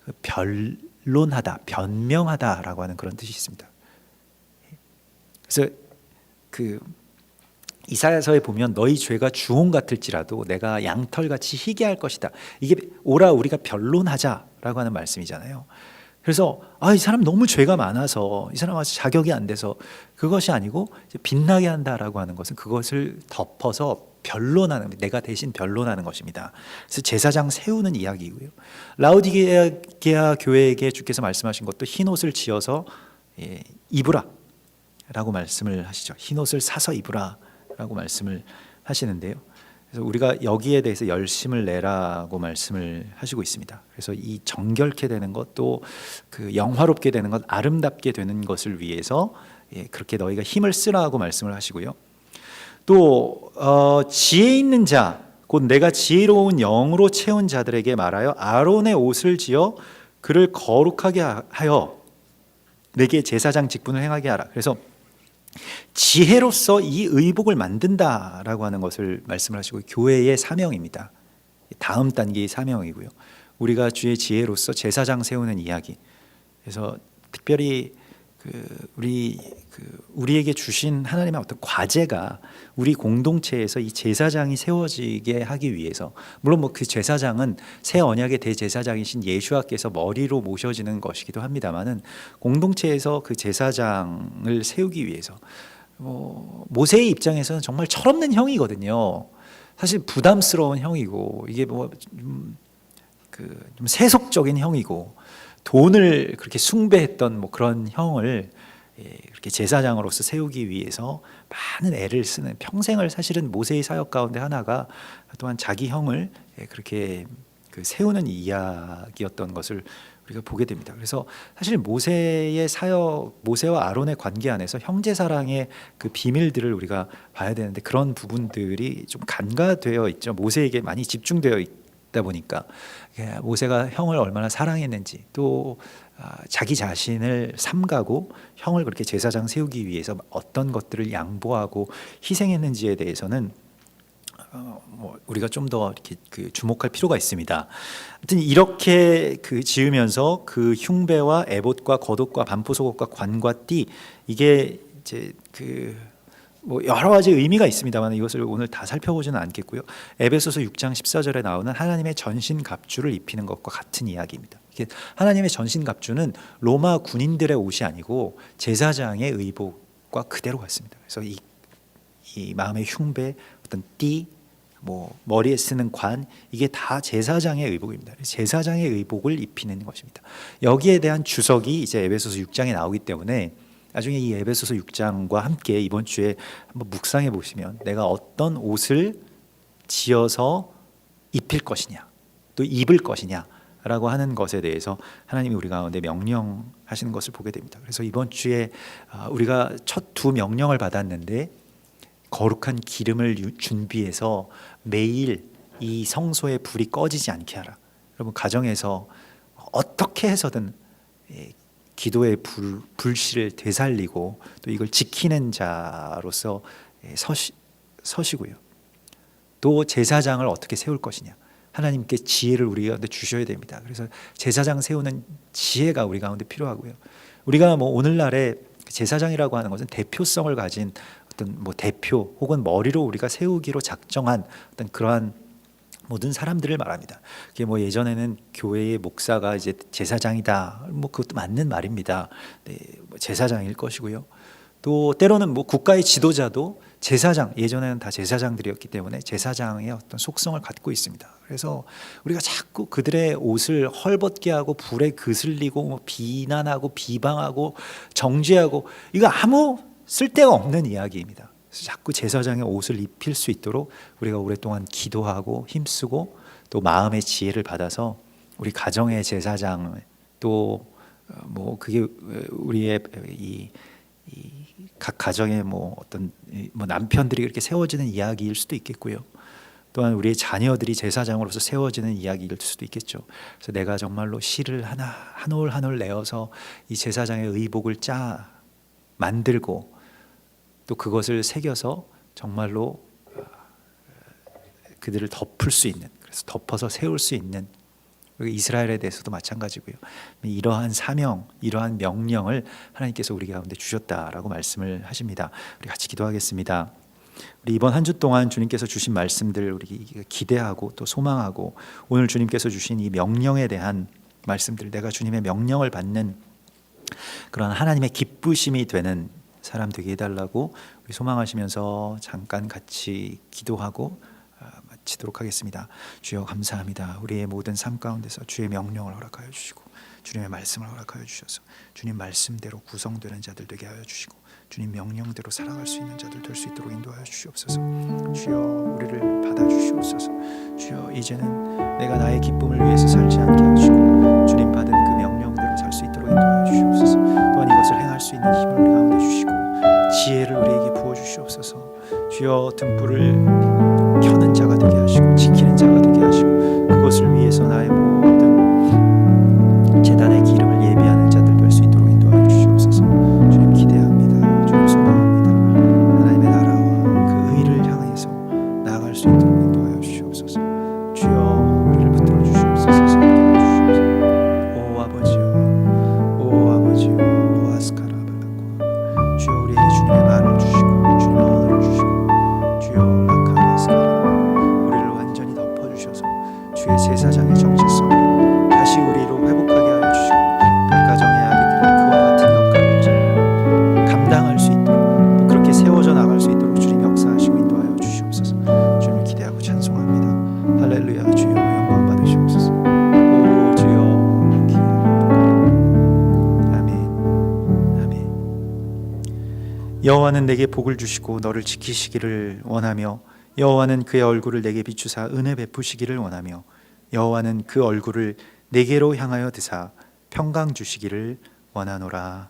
그 변론하다, 변명하다라고 하는 그런 뜻이 있습니다. 그래서 그 이사야서에 보면 너희 죄가 주홍 같을지라도 내가 양털같이 희게 할 것이다. 이게 오라 우리가 변론하자라고 하는 말씀이잖아요. 그래서 이 사람 너무 죄가 많아서 이 사람 아직 자격이 안 돼서 그것이 아니고 이제 빛나게 한다라고 하는 것은 그것을 덮어서 변론하는, 내가 대신 변론하는 것입니다. 그래서 제사장 세우는 이야기이고요. 라우디게아 교회에게 주께서 말씀하신 것도 흰 옷을 지어서 입으라라고 말씀을 하시죠. 흰 옷을 사서 입으라라고 말씀을 하시는데요. 그래서 우리가 여기에 대해서 열심을 내라고 말씀을 하시고 있습니다. 그래서 이 정결케 되는 것, 또 그 영화롭게 되는 것, 아름답게 되는 것을 위해서 그렇게 너희가 힘을 쓰라고 말씀을 하시고요. 또 지혜 있는 자, 곧 내가 지혜로운 영으로 채운 자들에게 말하여 아론의 옷을 지어 그를 거룩하게 하여 내게 제사장 직분을 행하게 하라. 그래서 지혜로서 이 의복을 만든다라고 하는 것을 말씀을 하시고, 교회의 사명입니다. 다음 단계의 사명이고요. 우리가 주의 지혜로서 제사장 세우는 이야기. 그래서 특별히 우리에게 주신 하나님의 어떤 과제가 우리 공동체에서 이 제사장이 세워지게 하기 위해서, 물론 그 제사장은 새 언약의 대제사장이신 예수와께서 머리로 모셔지는 것이기도 합니다만은, 공동체에서 그 제사장을 세우기 위해서 모세의 입장에서는 정말 철없는 형이거든요. 사실 부담스러운 형이고, 이게 좀 세속적인 형이고, 돈을 그렇게 숭배했던 그런 형을 그렇게 제사장으로서 세우기 위해서 많은 애를 쓰는, 평생을 사실은 모세의 사역 가운데 하나가 또한 자기 형을 그렇게 세우는 이야기였던 것을 우리가 보게 됩니다. 그래서 사실 모세의 사역, 모세와 아론의 관계 안에서 형제 사랑의 그 비밀들을 우리가 봐야 되는데, 그런 부분들이 좀 간과되어 있죠. 모세에게 많이 집중되어 있다 보니까 모세가 형을 얼마나 사랑했는지, 또 자기 자신을 삼가고 형을 그렇게 제사장 세우기 위해서 어떤 것들을 양보하고 희생했는지에 대해서는 우리가 좀 더 이렇게 주목할 필요가 있습니다. 아무튼 이렇게 지으면서 그 흉배와 에봇과 겉옷과 반포 속옷과 관과 띠, 이게 이제 여러 가지 의미가 있습니다만 이것을 오늘 다 살펴보지는 않겠고요. 에베소서 6장 14절에 나오는 하나님의 전신 갑주를 입히는 것과 같은 이야기입니다. 하나님의 전신 갑주는 로마 군인들의 옷이 아니고 제사장의 의복과 그대로 같습니다. 그래서 이 마음의 흉배, 어떤 띠, 머리에 쓰는 관, 이게 다 제사장의 의복입니다. 제사장의 의복을 입히는 것입니다. 여기에 대한 주석이 이제 에베소서 6장에 나오기 때문에 나중에 이 에베소서 6장과 함께 이번 주에 한번 묵상해 보시면, 내가 어떤 옷을 지어서 입힐 것이냐, 또 입을 것이냐라고 하는 것에 대해서 하나님이 우리 가운데 명령하시는 것을 보게 됩니다. 그래서 이번 주에 우리가 첫 두 명령을 받았는데, 거룩한 기름을 준비해서 매일 이 성소의 불이 꺼지지 않게 하라. 여러분, 가정에서 어떻게 해서든 기도의 불씨를 되살리고 또 이걸 지키는 자로서 서시고요. 또 제사장을 어떻게 세울 것이냐, 하나님께 지혜를 우리 가운데 주셔야 됩니다. 그래서 제사장 세우는 지혜가 우리 가운데 필요하고요. 우리가 오늘날에 제사장이라고 하는 것은 대표성을 가진 어떤 대표 혹은 머리로 우리가 세우기로 작정한 어떤 그러한 모든 사람들을 말합니다. 그게 예전에는 교회의 목사가 이제 제사장이다, 그것도 맞는 말입니다. 네, 제사장일 것이고요. 또 때로는 국가의 지도자도 제사장, 예전에는 다 제사장들이었기 때문에 제사장의 어떤 속성을 갖고 있습니다. 그래서 우리가 자꾸 그들의 옷을 헐벗게 하고 불에 그슬리고 비난하고 비방하고 정죄하고, 이거 아무 쓸데가 없는 이야기입니다. 그래서 자꾸 제사장의 옷을 입힐 수 있도록 우리가 오랫동안 기도하고 힘쓰고, 또 마음의 지혜를 받아서 우리 가정의 제사장을, 또 그게 우리의 이 각 가정의 어떤 남편들이 이렇게 세워지는 이야기일 수도 있겠고요. 또한 우리의 자녀들이 제사장으로서 세워지는 이야기일 수도 있겠죠. 그래서 내가 정말로 실을 하나 한 올 한 올 내어서 이 제사장의 의복을 만들고 또 그것을 새겨서 정말로 그들을 덮을 수 있는, 그래서 덮어서 세울 수 있는, 이스라엘에 대해서도 마찬가지고요. 이러한 사명, 이러한 명령을 하나님께서 우리 가운데 주셨다라고 말씀을 하십니다. 우리 같이 기도하겠습니다. 우리 이번 한 주 동안 주님께서 주신 말씀들 우리 기대하고 또 소망하고, 오늘 주님께서 주신 이 명령에 대한 말씀들, 내가 주님의 명령을 받는 그런 하나님의 기쁘심이 되는 사람 되게 해달라고 우리 소망하시면서 잠깐 같이 기도하고 마치도록 하겠습니다. 주여 감사합니다. 우리의 모든 삶 가운데서 주의 명령을 허락하여 주시고 주님의 말씀을 허락하여 주셔서 주님 말씀대로 구성되는 자들 되게 하여 주시고 주님 명령대로 살아갈 수 있는 자들 될 수 있도록 인도하여 주시옵소서. 주여 우리를 받아주시옵소서. 주여 이제는 내가 나의 기쁨을 위해서 살지 않게 하시고 주님 받은 그 명령대로 살 수 있도록 인도하여 주시옵소서. 또한 이것을 행할 수 있는 힘을 우리 가운데 주시고 지혜를 우리에게 부어주시옵소서. 주여 등불을 켜는 자가 되게 하시고 지키는 자가 되게 하시고 그것을 위해서 나의 모든 제단의 기름을 예비하는 자들 될 수 있도록 인도하여 주시옵소서. 주님 기대합니다. 주님 소망합니다. 하나님의 나라와 그 의를 향해서 나아갈 수 있도록 인도하여 주시옵소서. 주여 우리를 붙들어 주시옵소서. 섬겨 주시옵소서. 오 아버지여, 오 아버지여, 로아스카라발라쿠아. 주여 우리에게 주님의 말을 주시고 주님의 언어를 주시고 주여 우리를 완전히 덮어주셔서 주의 제사장의 정체성을 다시 우리로 회복하게 하여 주시고 각 가정의 아기들이 그와 같은 역할을 감당할 수 있도록 또 그렇게 세워져 나갈 수 있도록 주님 역사하시고 인도하여 주시옵소서. 주님을 기대하고 찬송합니다. 할렐루야. 주여 영광 받으시옵소서. 오 주여 아멘. 아멘. 여호와는 내게 복을 주시고 너를 지키시기를 원하며 여호와는 그의 얼굴을 내게 비추사 은혜 베푸시기를 원하며 여호와는 그 얼굴을 내게로 향하여 드사 평강 주시기를 원하노라.